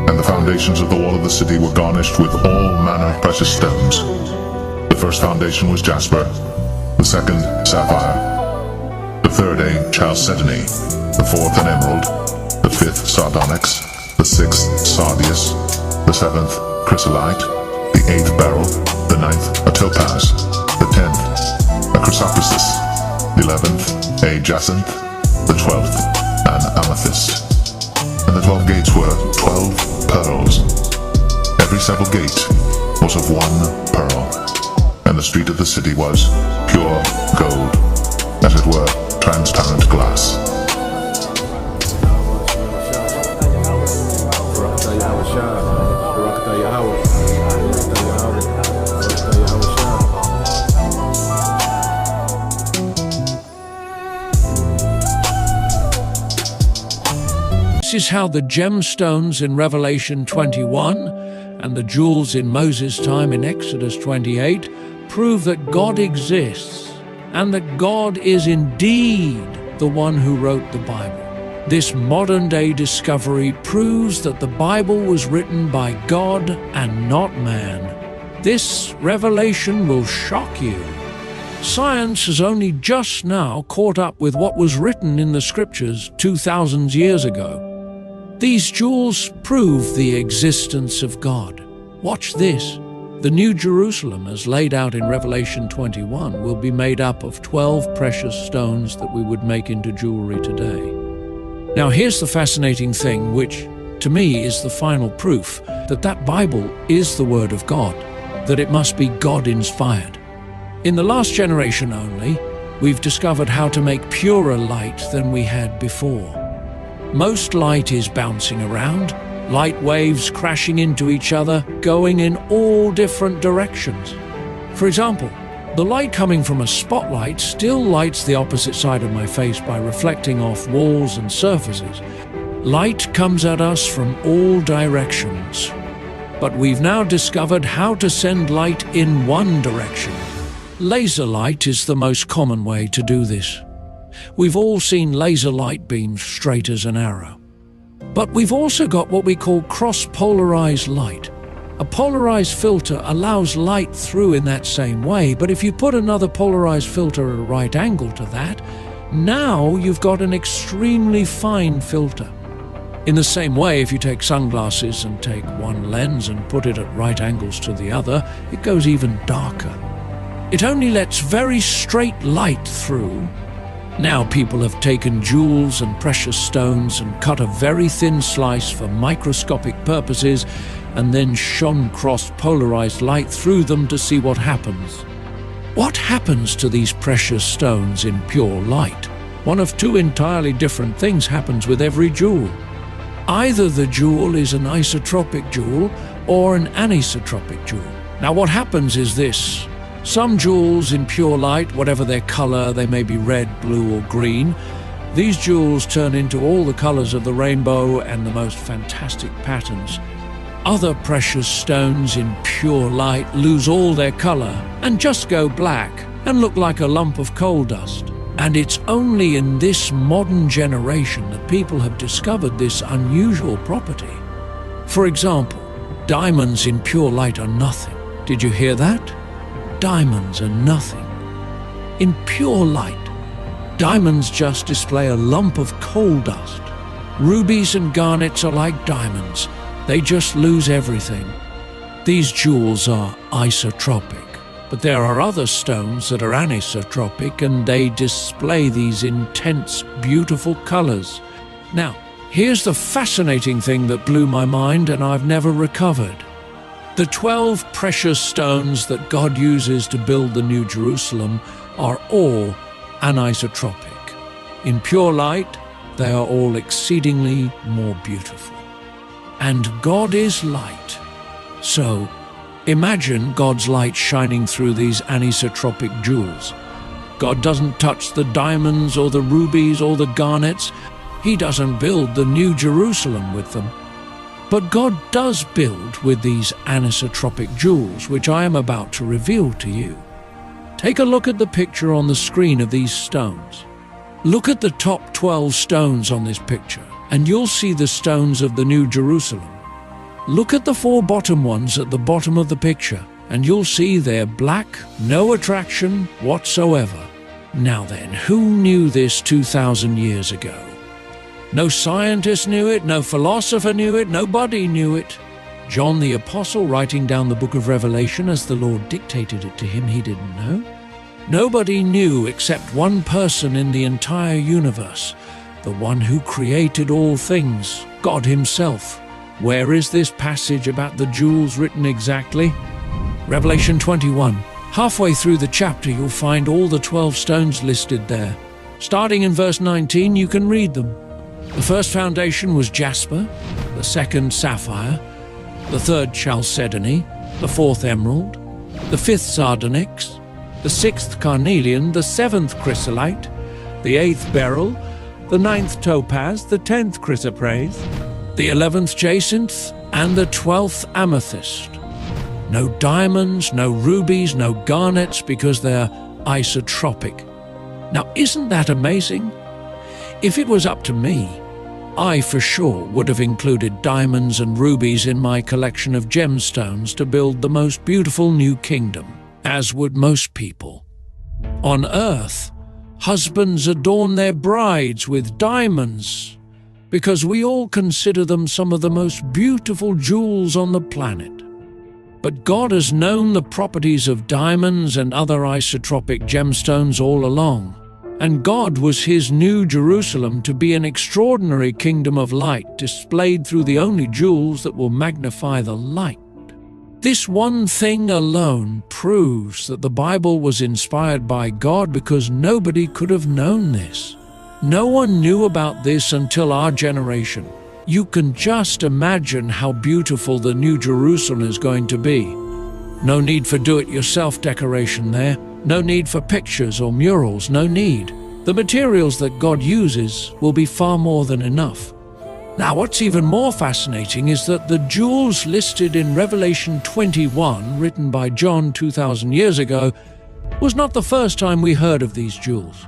And the foundations of the wall of the city were garnished with all manner of precious stones. The first foundation was jasper, the second sapphire, the third a chalcedony, the fourth an emerald, the fifth sardonyx, the sixth sardius, the seventh chrysolite, the eighth beryl, the ninth a topaz, the 10th a chrysoprasus, the 11th a jacinth, the 12th an amethyst. And the 12 gates were 12 pearls. Every several gate was of one pearl, and the street of the city was pure gold, as it were transparent glass. This is how the gemstones in Revelation 21 and the jewels in Moses' time in Exodus 28 prove that God exists and that God is indeed the one who wrote the Bible. This modern-day discovery proves that the Bible was written by God and not man. This revelation will shock you. Science has only just now caught up with what was written in the Scriptures 2,000 years ago. These jewels prove the existence of God. Watch this. The New Jerusalem, as laid out in Revelation 21, will be made up of 12 precious stones that we would make into jewelry today. Now here's the fascinating thing, which to me is the final proof that that Bible is the Word of God, that it must be God-inspired. In the last generation only, we've discovered how to make purer light than we had before. Most light is bouncing around, light waves crashing into each other, going in all different directions. For example, the light coming from a spotlight still lights the opposite side of my face by reflecting off walls and surfaces. Light comes at us from all directions. But we've now discovered how to send light in one direction. Laser light is the most common way to do this. We've all seen laser light beams straight as an arrow. But we've also got what we call cross-polarized light. A polarized filter allows light through in that same way, but if you put another polarized filter at a right angle to that, now you've got an extremely fine filter. In the same way, if you take sunglasses and take one lens and put it at right angles to the other, it goes even darker. It only lets very straight light through. Now people have taken jewels and precious stones and cut a very thin slice for microscopic purposes and then shone cross-polarized light through them to see what happens. What happens to these precious stones in pure light? One of two entirely different things happens with every jewel. Either the jewel is an isotropic jewel or an anisotropic jewel. Now what happens is this. Some jewels in pure light, whatever their color, they may be red, blue or green, these jewels turn into all the colors of the rainbow and the most fantastic patterns. Other precious stones in pure light lose all their color and just go black and look like a lump of coal dust. And it's only in this modern generation that people have discovered this unusual property. For example, diamonds in pure light are nothing. Did you hear that? Diamonds are nothing. In pure light, diamonds just display a lump of coal dust. Rubies and garnets are like diamonds. They just lose everything. These jewels are isotropic, but there are other stones that are anisotropic and they display these intense, beautiful colors. Now, here's the fascinating thing that blew my mind and I've never recovered. The 12 precious stones that God uses to build the New Jerusalem are all anisotropic. In pure light, they are all exceedingly more beautiful. And God is light. So, imagine God's light shining through these anisotropic jewels. God doesn't touch the diamonds or the rubies or the garnets. He doesn't build the New Jerusalem with them. But God does build with these anisotropic jewels, which I am about to reveal to you. Take a look at the picture on the screen of these stones. Look at the top 12 stones on this picture, and you'll see the stones of the New Jerusalem. Look at the 4 bottom ones at the bottom of the picture, and you'll see they're black, no attraction whatsoever. Now then, who knew this 2,000 years ago? No scientist knew it, no philosopher knew it, nobody knew it. John the Apostle, writing down the book of Revelation as the Lord dictated it to him, he didn't know. Nobody knew except one person in the entire universe, the one who created all things, God himself. Where is this passage about the jewels written exactly? Revelation 21. Halfway through the chapter, you'll find all the 12 stones listed there. Starting in verse 19, you can read them. The first foundation was jasper, the second sapphire, the third chalcedony, the fourth emerald, the fifth sardonyx, the sixth carnelian, the seventh chrysolite, the eighth beryl, the ninth topaz, the 10th chrysoprase, the 11th jacinth, and the 12th amethyst. No diamonds, no rubies, no garnets, because they're isotropic. Now, isn't that amazing? If it was up to me, I for sure would have included diamonds and rubies in my collection of gemstones to build the most beautiful new kingdom, as would most people. On earth, husbands adorn their brides with diamonds because we all consider them some of the most beautiful jewels on the planet. But God has known the properties of diamonds and other isotropic gemstones all along. And God was his New Jerusalem to be an extraordinary kingdom of light displayed through the only jewels that will magnify the light. This one thing alone proves that the Bible was inspired by God, because nobody could have known this. No one knew about this until our generation. You can just imagine how beautiful the New Jerusalem is going to be. No need for do-it-yourself decoration there. No need for pictures or murals, no need. The materials that God uses will be far more than enough. Now, what's even more fascinating is that the jewels listed in Revelation 21, written by John 2,000 years ago, was not the first time we heard of these jewels.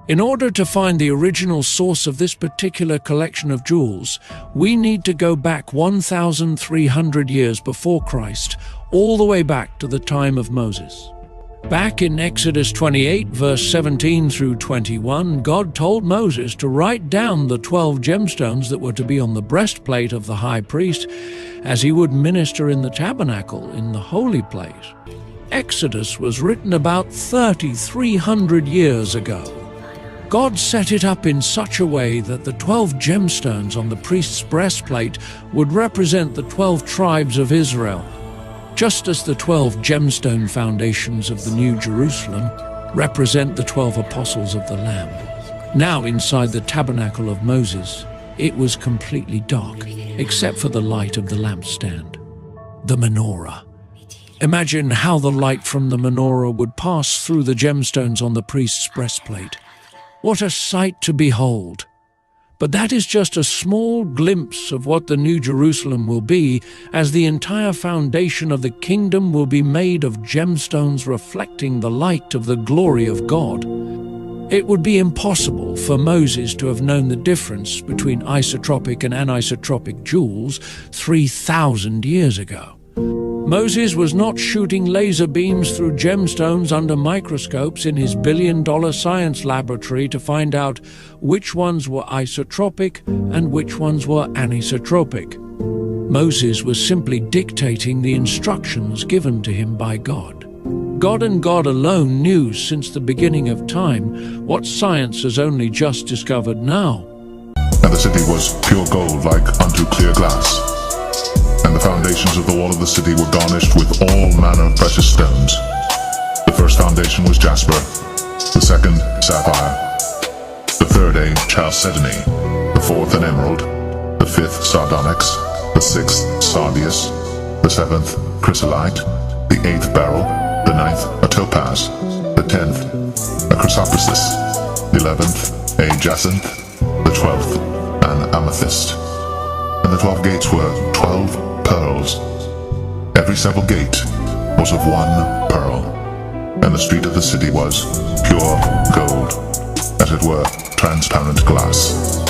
In order to find the original source of this particular collection of jewels, we need to go back 1,300 years before Christ, all the way back to the time of Moses. Back in Exodus 28, verse 17 through 21, God told Moses to write down the 12 gemstones that were to be on the breastplate of the high priest as he would minister in the tabernacle in the holy place. Exodus was written about 3,300 years ago. God set it up in such a way that the 12 gemstones on the priest's breastplate would represent the 12 tribes of Israel, just as the 12 gemstone foundations of the New Jerusalem represent the 12 apostles of the Lamb. Now, inside the tabernacle of Moses, it was completely dark, except for the light of the lampstand, the menorah. Imagine how the light from the menorah would pass through the gemstones on the priest's breastplate. What a sight to behold! But that is just a small glimpse of what the New Jerusalem will be, as the entire foundation of the kingdom will be made of gemstones reflecting the light of the glory of God. It would be impossible for Moses to have known the difference between isotropic and anisotropic jewels 3,000 years ago. Moses was not shooting laser beams through gemstones under microscopes in his billion-dollar science laboratory to find out which ones were isotropic and which ones were anisotropic. Moses was simply dictating the instructions given to him by God. God and God alone knew since the beginning of time what science has only just discovered now. And the city was pure gold like unto clear glass. And the foundations of the wall of the city were garnished with all manner of precious stones. The first foundation was jasper, the second sapphire, the third a chalcedony, the fourth an emerald, the fifth sardonyx, the sixth sardius, the seventh chrysolite, the eighth beryl, the ninth a topaz, the 10th a chrysoprasus, the 11th a jacinth, the 12th an amethyst. And the 12 gates were 12 pearls. Every several gate was of one pearl. and the street of the city was pure gold, as it were, transparent glass.